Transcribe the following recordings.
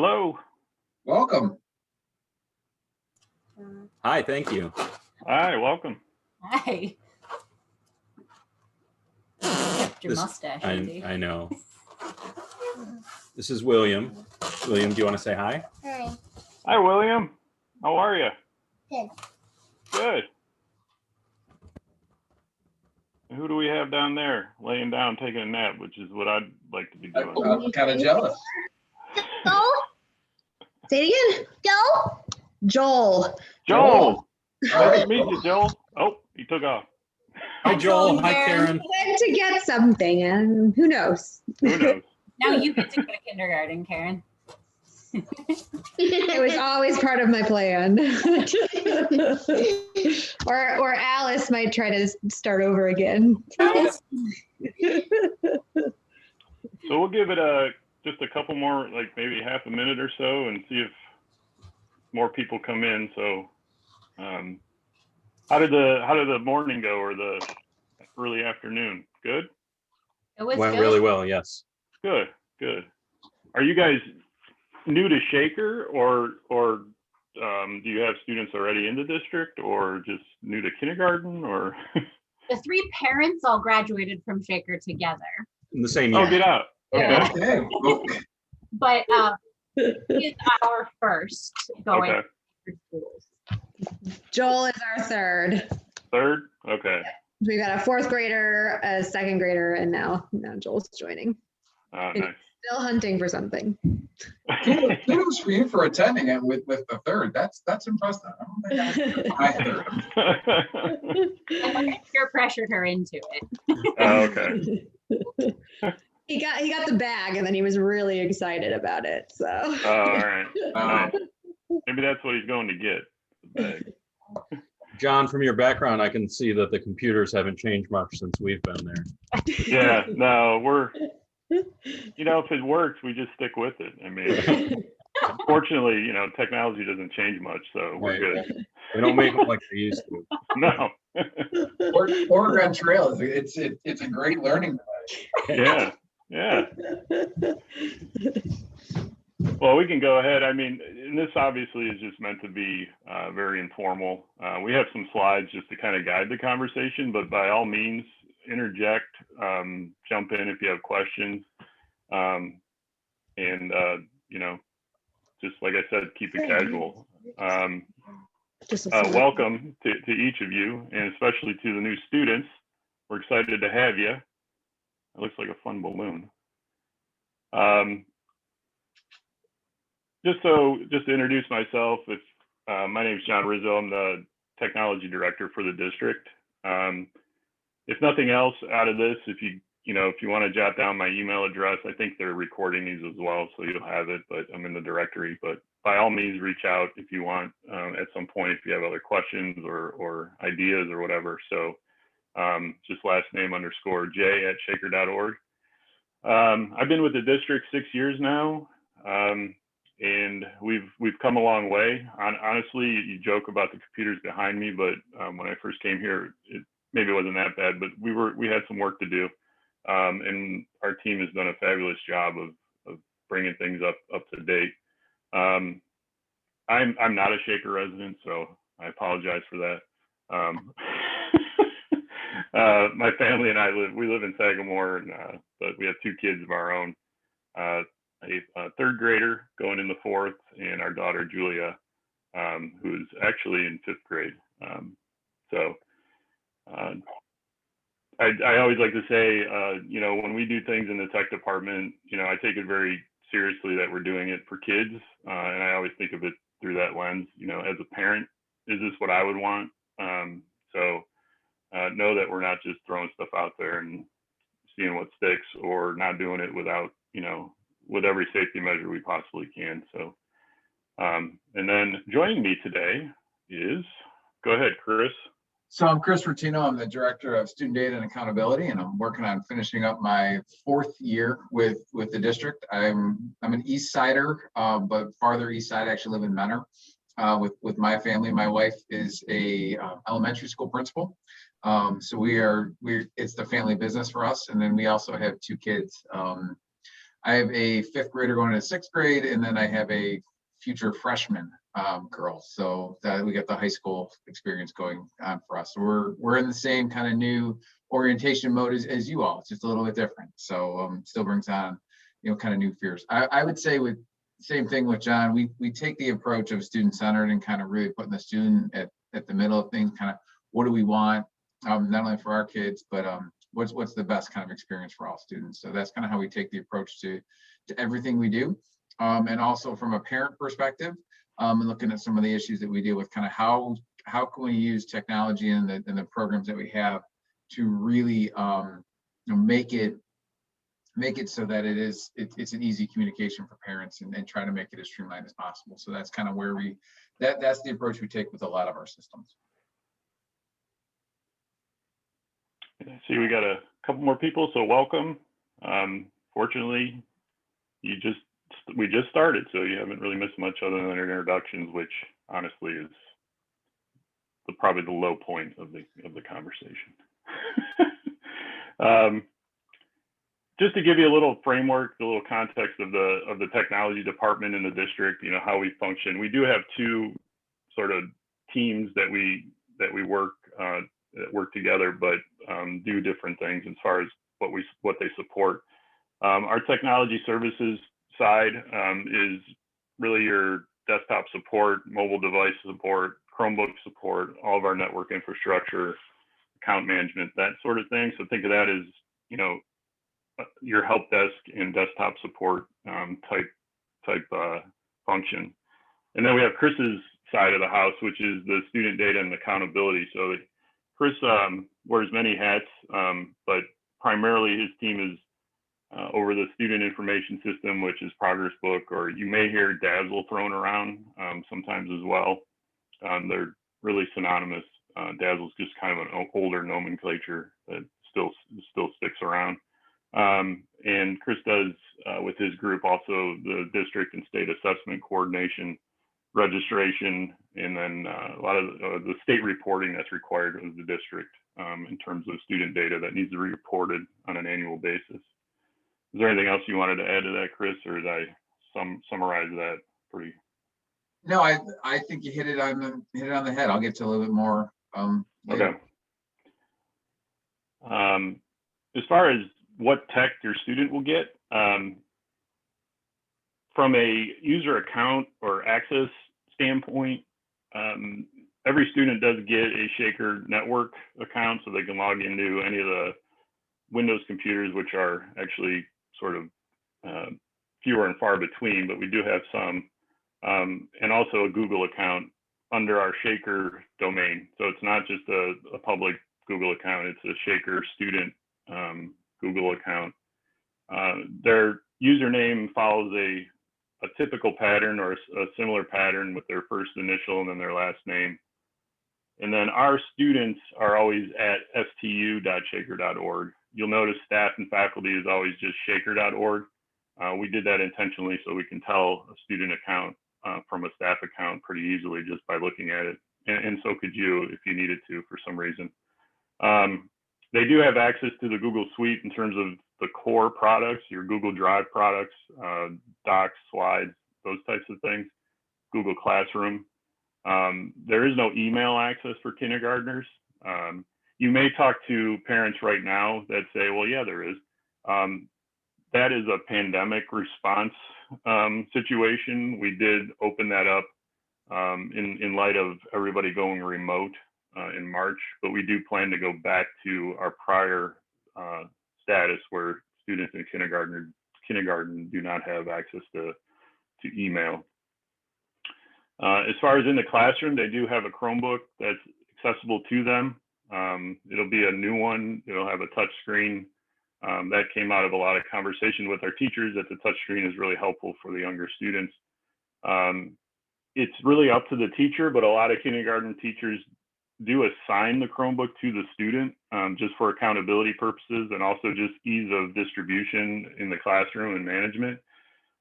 Hello. Welcome. Hi, thank you. Hi, welcome. Hi. Your mustache, Andy. I know. This is William. William, do you want to say hi? Hi. Hi, William. How are you? Good. Good. And who do we have down there laying down taking a nap, which is what I'd like to be doing. I'm kind of jealous. Joel? Say it again. Joel. Joel. Nice to meet you, Joel. Oh, he took off. Hi, Joel. Hi, Karen. Went to get something, and who knows? Who knows? Now you get to go to kindergarten, Karen. It was always part of my plan. or Alice might try to start over again. So we'll give it just a couple more, like maybe half a minute or so, and see if more people come in. So how did the morning go, or the early afternoon? Good? It was Went good. really well, yes. Good. Are you guys new to Shaker, or do you have students already in the district, or just new to kindergarten, or? The three parents all graduated from Shaker together. In the same year. Oh, get out. Okay. Okay. But he's our first going Okay. to schools. Joel is our third. Third? Okay. We've got a fourth grader, a second grader, and now Joel's joining. Nice. Still hunting for something. Kudos for you for attending it with the third. That's impressive. I don't think I third. I peer pressured her into it. Oh, okay. He got the bag, and then he was really excited about it. So. All right. Maybe that's what he's going to get. The bag. John, from your background, I can see that the computers haven't changed much since we've been there. Yeah. No, if it works, we just stick with it. I mean, fortunately, technology doesn't change much, so we're good. They don't make them like they used to. No. Oregon Trail it's a great learning device. Yeah. Well, we can go ahead. I mean, and this obviously is just meant to be very informal. We have some slides just to kind of guide the conversation, but by all means, interject, jump in if you have questions, and just like I said, keep it casual. Welcome to each of you, and especially to the new students. We're excited to have you. It looks like a fun balloon. Just to introduce myself, my name is John Rizzo. I'm the technology director for the district. If nothing else out of this, if you want to jot down my email address, I think they're recording these as well, so you'll have it, but I'm in the directory. But by all means, reach out if you want at some point, if you have other questions or ideas or whatever. So just last name _J@shaker.org. I've been with the district 6 years now, and we've come a long way. Honestly, you joke about the computers behind me, but when I first came here, maybe it wasn't that bad, but we had some work to do, and our team has done a fabulous job of bringing things up to date. I'm not a Shaker resident, so I apologize for that. My family and I live in Sagamore, but we have two kids of our own. A third grader going in the fourth, and our daughter Julia, who's actually in fifth grade. I always like to say, when we do things in the tech department, I take it very seriously that we're doing it for kids, and I always think of it through that lens. As a parent, is this what I would want? Know that we're not just throwing stuff out there and seeing what sticks, or not doing it without, with every safety measure we possibly can. So, and then joining me today is, go ahead, Chris. So I'm Chris Rotino. I'm the director of student data and accountability, and I'm working on finishing up my fourth year with the district. I'm an East Sider, but farther east side. I actually live in Menor with my family. My wife is a elementary school principal. So it's the family business for us. And then we also have two kids. I have a 5th grader going into 6th grade, and then I have a future freshman girl. So that we got the high school experience going on for us. So we're in the same kind of new orientation mode as you all. It's just a little bit different. So still brings on, kind of new fears. I would say with same thing with John, we take the approach of student-centered and kind of really putting the student at the middle of things, kind of what do we want, not only for our kids, but what's the best kind of experience for all students. So that's kind of how we take the approach to everything we do. And also from a parent perspective, and looking at some of the issues that we deal with, kind of how can we use technology in the programs that we have to really make it so that it's an easy communication for parents, and try to make it as streamlined as possible. So that's kind of where that's the approach we take with a lot of our systems. I see we got a couple more people, so welcome. Fortunately, we just started, so you haven't really missed much other than introductions, which honestly is probably the low point of the conversation. Just to give you a little framework, a little context of the technology department in the district, how we function. We do have 2 sort of teams that we work together, but do different things as far as what they support. Our technology services side is really your desktop support, mobile device support, Chromebook support, all of our network infrastructure, account management, that sort of thing. So think of that as, your help desk and desktop support type function. And then we have Chris's side of the house, which is the student data and accountability. So Chris wears many hats, but primarily his team is over the student information system, which is Progress Book, or you may hear Dazzle thrown around sometimes as well. They're really synonymous. Dazzle's just kind of an older nomenclature that still sticks around. And Chris does with his group also the district and state assessment coordination, registration, and then a lot of the state reporting that's required of the district in terms of student data that needs to be reported on an annual basis. Is there anything else you wanted to add to that, Chris, or did I summarize that pretty? No, I think you hit it on the head. I'll get to a little bit more. Okay. As far as what tech your student will get, from a user account or access standpoint, every student does get a Shaker network account, so they can log into any of the Windows computers, which are actually sort of fewer and far between, but we do have some, and also a Google account under our Shaker domain. So it's not just a public Google account, it's a Shaker student Google account. Their username follows a typical pattern or a similar pattern with their first initial and then their last name. And then our students are always at stu.shaker.org. You'll notice staff and faculty is always just shaker.org. We did that intentionally so we can tell a student account from a staff account pretty easily just by looking at it. And so could you if you needed to for some reason. They do have access to the Google Suite in terms of the core products, your Google Drive products, docs, slides, those types of things, Google Classroom. There is no email access for kindergartners. You may talk to parents right now that say, well, yeah, there is. That is a pandemic response situation. We did open that up in light of everybody going remote in March, but we do plan to go back to our prior status where students in kindergarten do not have access to email. As far as in the classroom, they do have a Chromebook that's accessible to them. It'll be a new one. It'll have a touch screen. That came out of a lot of conversation with our teachers that the touch screen is really helpful for the younger students. It's really up to the teacher, but a lot of kindergarten teachers do assign the Chromebook to the student just for accountability purposes and also just ease of distribution in the classroom and management.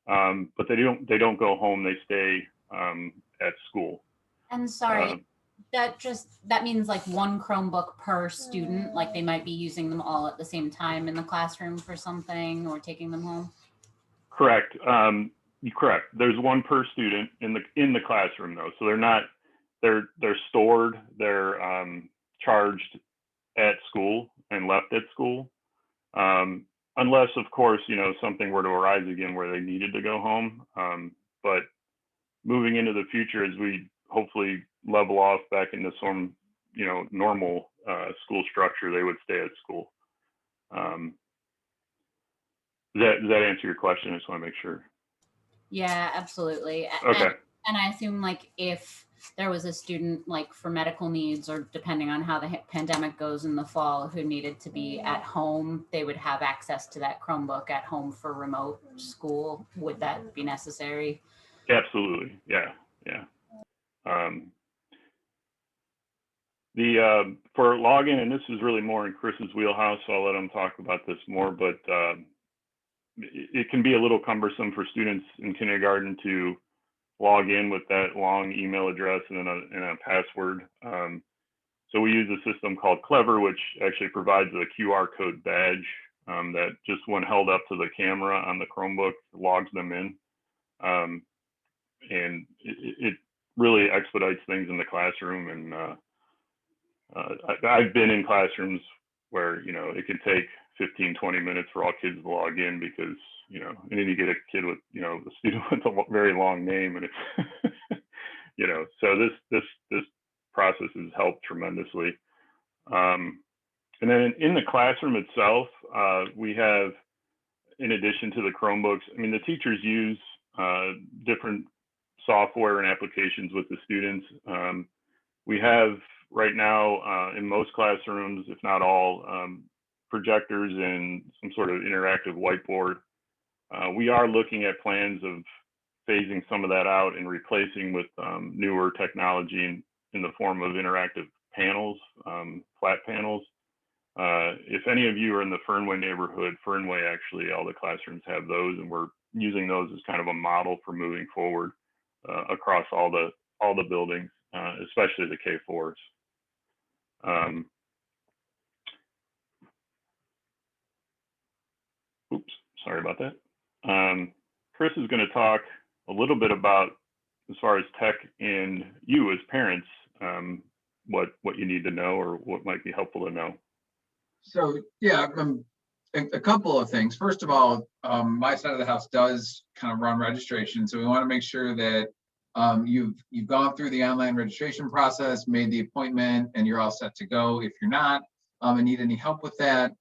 But they don't go home, they stay at school. And sorry, that means like one Chromebook per student, like they might be using them all at the same time in the classroom for something or taking them home? Correct. Correct. There's one per student in the classroom though, so they're stored. They're charged at school and left at school, unless of course something were to arise again where they needed to go home. But moving into the future, as we hopefully level off back into some normal school structure, they would stay at school. Does that answer your question? I just want to make sure. Yeah, absolutely. Okay. And I assume like if there was a student like for medical needs or depending on how the pandemic goes in the fall who needed to be at home, they would have access to that Chromebook at home for remote school. Would that be necessary? Absolutely. Yeah. For login, and this is really more in Chris's wheelhouse, so I'll let him talk about this more, but it can be a little cumbersome for students in kindergarten to log in with that long email address and a password. So we use a system called Clever, which actually provides a QR code badge that just when held up to the camera on the Chromebook logs them in. And it really expedites things in the classroom. And I've been in classrooms where, it can take 15-20 minutes for all kids to log in because, and then you get a kid with, a student with a very long name, and it's, so this process has helped tremendously. And then in the classroom itself, we have, in addition to the Chromebooks, the teachers use different software and applications with the students. We have right now in most classrooms, if not all, projectors and some sort of interactive whiteboard. We are looking at plans of phasing some of that out and replacing with newer technology in the form of interactive panels, flat panels. If any of you are in the Fernway neighborhood, Fernway actually, all the classrooms have those, and we're using those as kind of a model for moving forward across all the buildings, especially the K4s. Oops, sorry about that. Chris is going to talk a little bit about, as far as tech and you as parents, what you need to know or what might be helpful to know. So yeah, a couple of things. First of all, my side of the house does kind of run registration, so we want to make sure that you've gone through the online registration process, made the appointment, and you're all set to go. If you're not and need any help with that,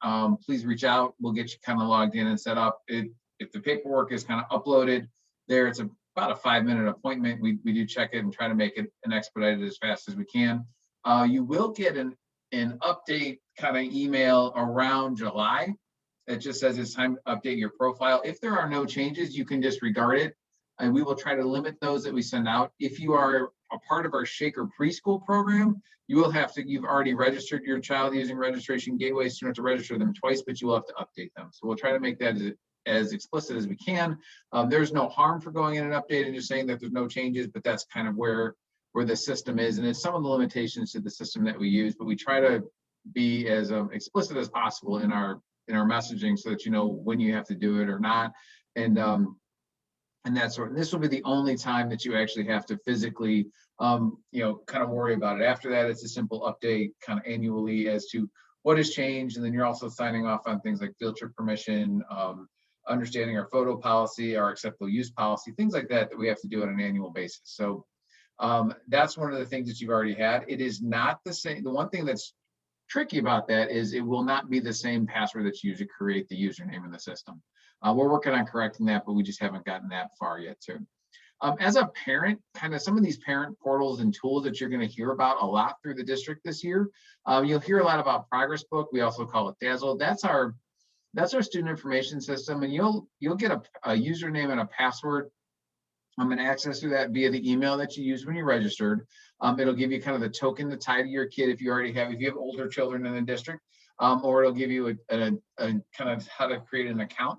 please reach out. We'll get you kind of logged in and set up. If the paperwork is kind of uploaded there, it's about a 5-minute appointment. We do check it and try to make it and expedite it as fast as we can. You will get an update kind of email around July. It just says it's time to update your profile. If there are no changes, you can disregard it, and we will try to limit those that we send out. If you are a part of our Shaker preschool program, you've already registered your child using registration gateways. You don't have to register them twice, but you will have to update them. So we'll try to make that as explicit as we can. There's no harm for going in and updating, just saying that there's no changes, but that's kind of where the system is. And it's some of the limitations to the system that we use, but we try to be as explicit as possible in our messaging so that you know when you have to do it or not. And that sort. And this will be the only time that you actually have to physically, kind of worry about it. After that, it's a simple update kind of annually as to what has changed. And then you're also signing off on things like field trip permission, understanding our photo policy, our acceptable use policy, things like that we have to do on an annual basis. So that's one of the things that you've already had. It is not the same. The one thing that's tricky about that is it will not be the same password that you use to create the username in the system. We're working on correcting that, but we just haven't gotten that far yet too. As a parent, kind of some of these parent portals and tools that you're going to hear about a lot through the district this year. You'll hear a lot about Progress Book. We also call it Dazzle. That's our student information system, and you'll get a username and a password and access to that via the email that you use when you registered. It'll give you kind of the token to tie to your kid if you have older children in the district, or it'll give you a kind of how to create an account.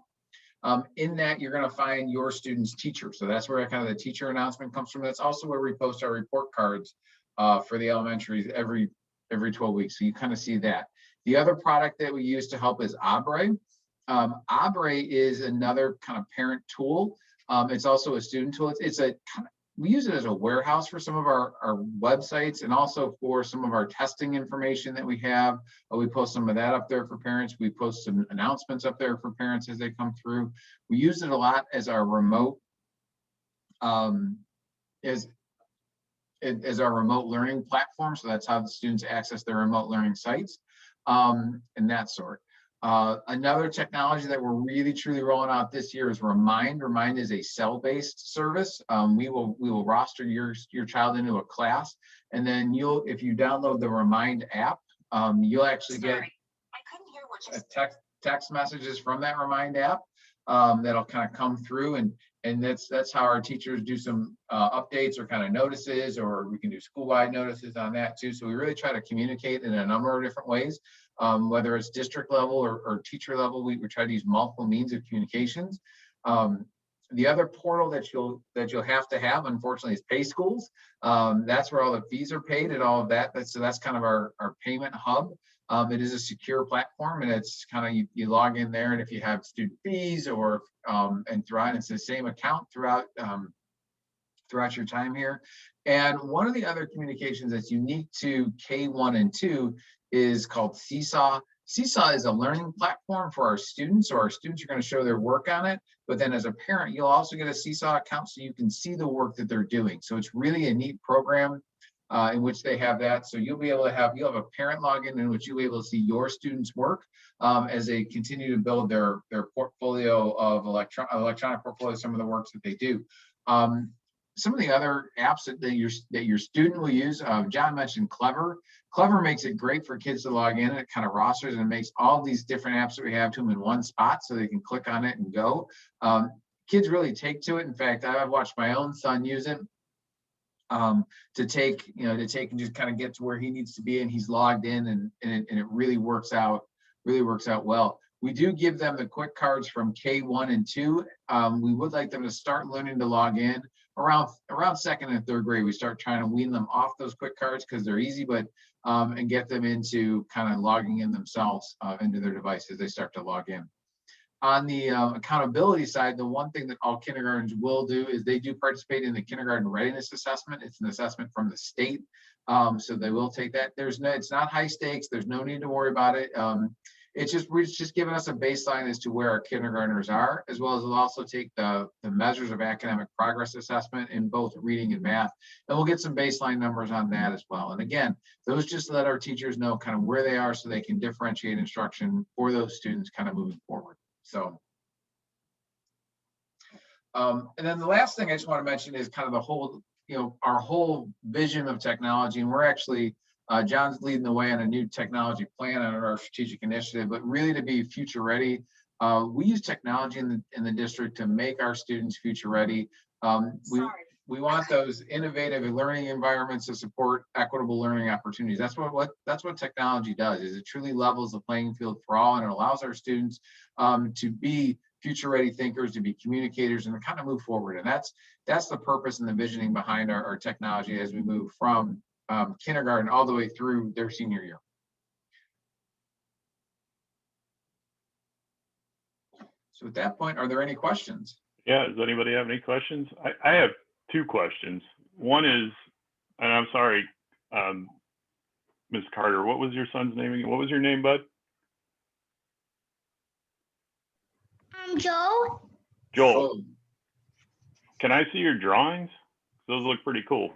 In that, you're going to find your student's teacher. So that's where kind of the teacher announcement comes from. That's also where we post our report cards for the elementaries every 12 weeks. So you kind of see that. The other product that we use to help is Abre. Abre is another kind of parent tool. It's also a student tool. It's a kind of, we use it as a warehouse for some of our websites and also for some of our testing information that we have. We post some of that up there for parents. We post some announcements up there for parents as they come through. We use it a lot as our remote, as our remote learning platform. So that's how the students access their remote learning sites and that sort. Another technology that we're really truly rolling out this year is Remind. Remind is a cell-based service. We will roster your child into a class, and then if you download the Remind app, you'll actually get text messages from that Remind app that'll kind of come through, and that's how our teachers do some updates or kind of notices, or we can do school-wide notices on that too. So we really try to communicate in a number of different ways. Whether it's district level or teacher level, we try to use multiple means of communications. The other portal that you'll have to have, unfortunately, is Pay Schools. That's where all the fees are paid and all of that. So that's kind of our payment hub. It is a secure platform, and it's kind of you log in there, and if you have student fees or and throughout, it's the same account throughout your time here. And one of the other communications that's unique to K1 and 2 is called Seesaw. Seesaw is a learning platform for our students, so our students are going to show their work on it. But then as a parent, you'll also get a Seesaw account so you can see the work that they're doing. So it's really a neat program in which they have that. So you'll have a parent login in which you'll be able to see your students' work as they continue to build their portfolio of electronic portfolio, some of the works that they do. Some of the other apps that your student will use, John mentioned Clever. Clever makes it great for kids to log in. It kind of rosters and makes all these different apps that we have to them in one spot so they can click on it and go. Kids really take to it. In fact, I've watched my own son use it to take and just kind of get to where he needs to be, and he's logged in, and it really works out well. We do give them the quick cards from K1 and 2. We would like them to start learning to log in around second and third grade. We start trying to wean them off those quick cards because they're easy, but and get them into kind of logging in themselves into their device as they start to log in. On the accountability side, the one thing that all kindergartens will do is they do participate in the kindergarten readiness assessment. It's an assessment from the state, so they will take that. It's not high stakes. There's no need to worry about it. It's just giving us a baseline as to where our kindergartners are, as well as we'll also take the measures of academic progress assessment in both reading and math, and we'll get some baseline numbers on that as well. And again, those just let our teachers know kind of where they are so they can differentiate instruction for those students kind of moving forward. So, and then the last thing I just want to mention is kind of the whole, our whole vision of technology, and we're actually John's leading the way on a new technology plan on our strategic initiative, but really to be future ready. We use technology in the district to make our students future ready. We want those innovative learning environments to support equitable learning opportunities. That's what technology does, is it truly levels the playing field for all, and it allows our students to be future ready thinkers, to be communicators, and to kind of move forward. And that's the purpose and the visioning behind our technology as we move from kindergarten all the way through their senior year. So at that point, are there any questions? Yeah, does anybody have any questions? I have two questions. One is, and I'm sorry, Ms. Carter, what was your son's name again? What was your name, bud? Joe. Joel. Can I see your drawings? Those look pretty cool.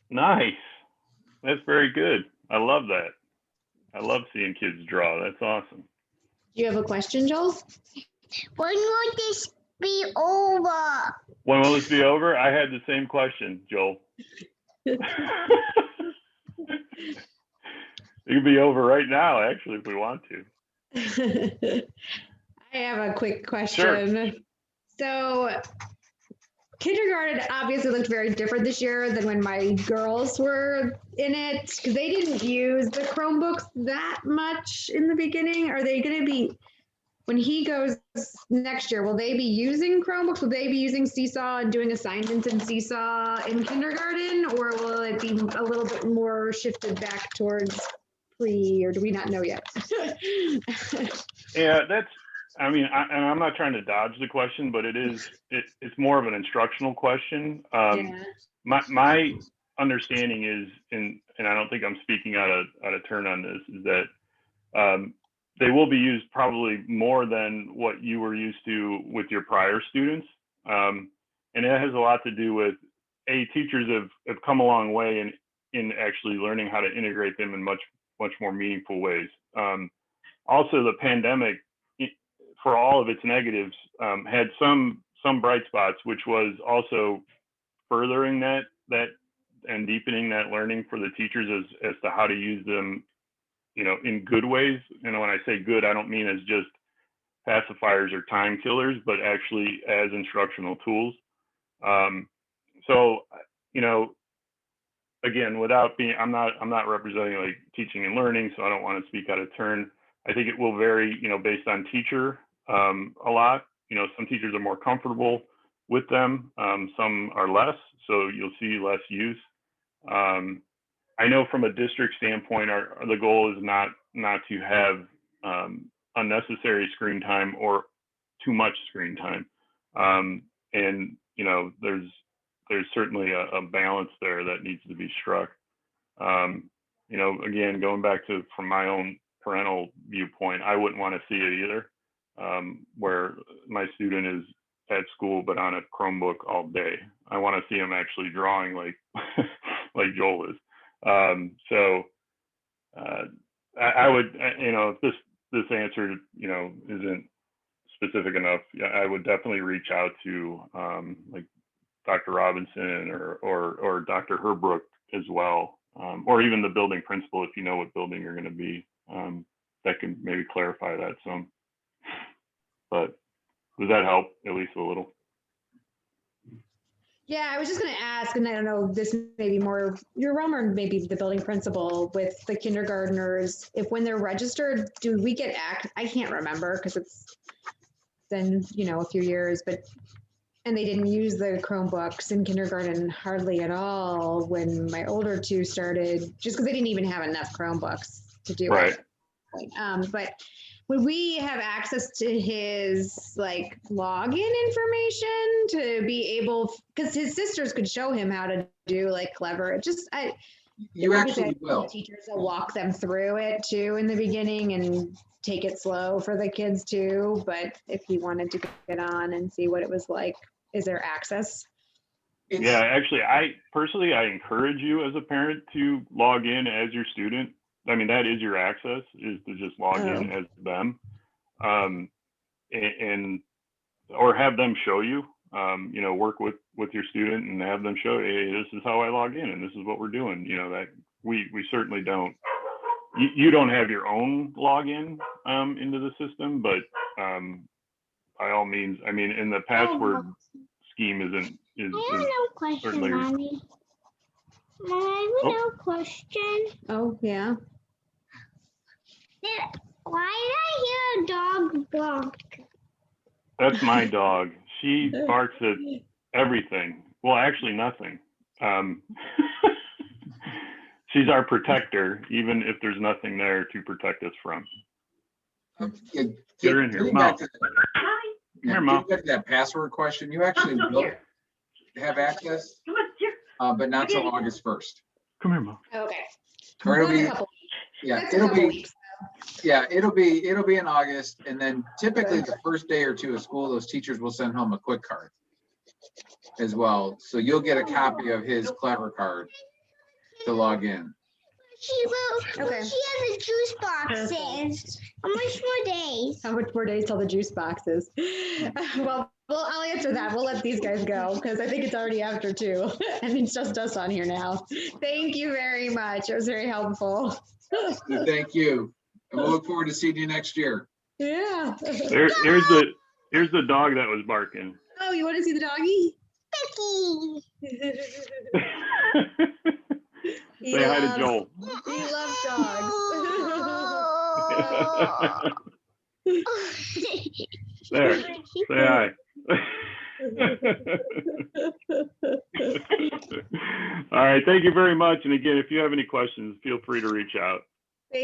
Nice. That's very good. I love that. I love seeing kids draw. That's awesome. Do you have a question, Joel? When will this be over? When will this be over? I had the same question, Joel. It could be over right now, actually, if we want to. I have a quick question. Sure. So kindergarten obviously looked very different this year than when my girls were in it, because they didn't use the Chromebooks that much in the beginning. Are they going to be, when he goes next year, will they be using Chromebooks? Will they be using Seesaw and doing assignments in Seesaw in kindergarten, or will it be a little bit more shifted back towards pre, or do we not know yet? Yeah, I mean, and I'm not trying to dodge the question, but it's more of an instructional question. Yeah. My understanding is, and I don't think I'm speaking out of turn on this, is that they will be used probably more than what you were used to with your prior students. And it has a lot to do with, teachers have come a long way in actually learning how to integrate them in much more meaningful ways. Also, the pandemic, for all of its negatives, had some bright spots, which was also furthering that and deepening that learning for the teachers as to how to use them, in good ways. And when I say good, I don't mean as just pacifiers or time killers, but actually as instructional tools. So, again, without being, I'm not representing like teaching and learning, so I don't want to speak out of turn. I think it will vary, based on teacher a lot. Some teachers are more comfortable with them, some are less, so you'll see less use. I know from a district standpoint, the goal is not to have unnecessary screen time or too much screen time. And there's certainly a balance there that needs to be struck. Again, going back to from my own parental viewpoint, I wouldn't want to see it either, where my student is at school but on a Chromebook all day. I want to see him actually drawing like like Joel is. So I would, if this answer, isn't specific enough, I would definitely reach out to like Dr. Robinson or Dr. Herbrook as well, or even the building principal if you know what building you're going to be. That can maybe clarify that some. But does that help at least a little? Yeah, I was just going to ask, and I don't know, this may be more your realm or maybe the building principal with the kindergartners. If when they're registered, do we get I can't remember because it's been, a few years, and they didn't use the Chromebooks in kindergarten hardly at all when my older two started, just because they didn't even have enough Chromebooks to do it. But would we have access to his like login information to be able, because his sisters could show him how to do like clever, You actually will. Teachers will walk them through it too in the beginning and take it slow for the kids too. But if you wanted to get on and see what it was like, is there access? Yeah, actually, I encourage you as a parent to log in as your student. I mean, that is your access, is to just log in as them, and or have them show you. Work with your student and have them show, hey, this is how I log in and this is what we're doing. That we certainly don't. You don't have your own login into the system, but by all means, I mean, in the password scheme is I have no question, certainly. Mommy. I have no question. Oh, yeah. Why did I hear a dog bark? That's my dog. She barks at everything. Well, actually nothing. She's our protector, even if there's nothing there to protect us from. Get her in here, Mom. Here, Mom. Getting back to that password question, you actually will have access, but not till August 1st. Come here, Mom. Okay. Or it'll be in August, and then typically the first day or two of school, those teachers will send home a quick card as well. So you'll get a copy of his clever card to log in. She has a juice boxes. How much more days? How much more days till the juice boxes? Well, I'll answer that. We'll let these guys go because I think it's already after 2 and it's just us on here now. Thank you very much. It was very helpful. Thank you. And we'll look forward to seeing you next year. Yeah. Here's the dog that was barking. Oh, you want to see the doggy? Say hi to Joel. He loves dogs. There. Say hi. All right. Thank you very much. And again, if you have any questions, feel free to reach out.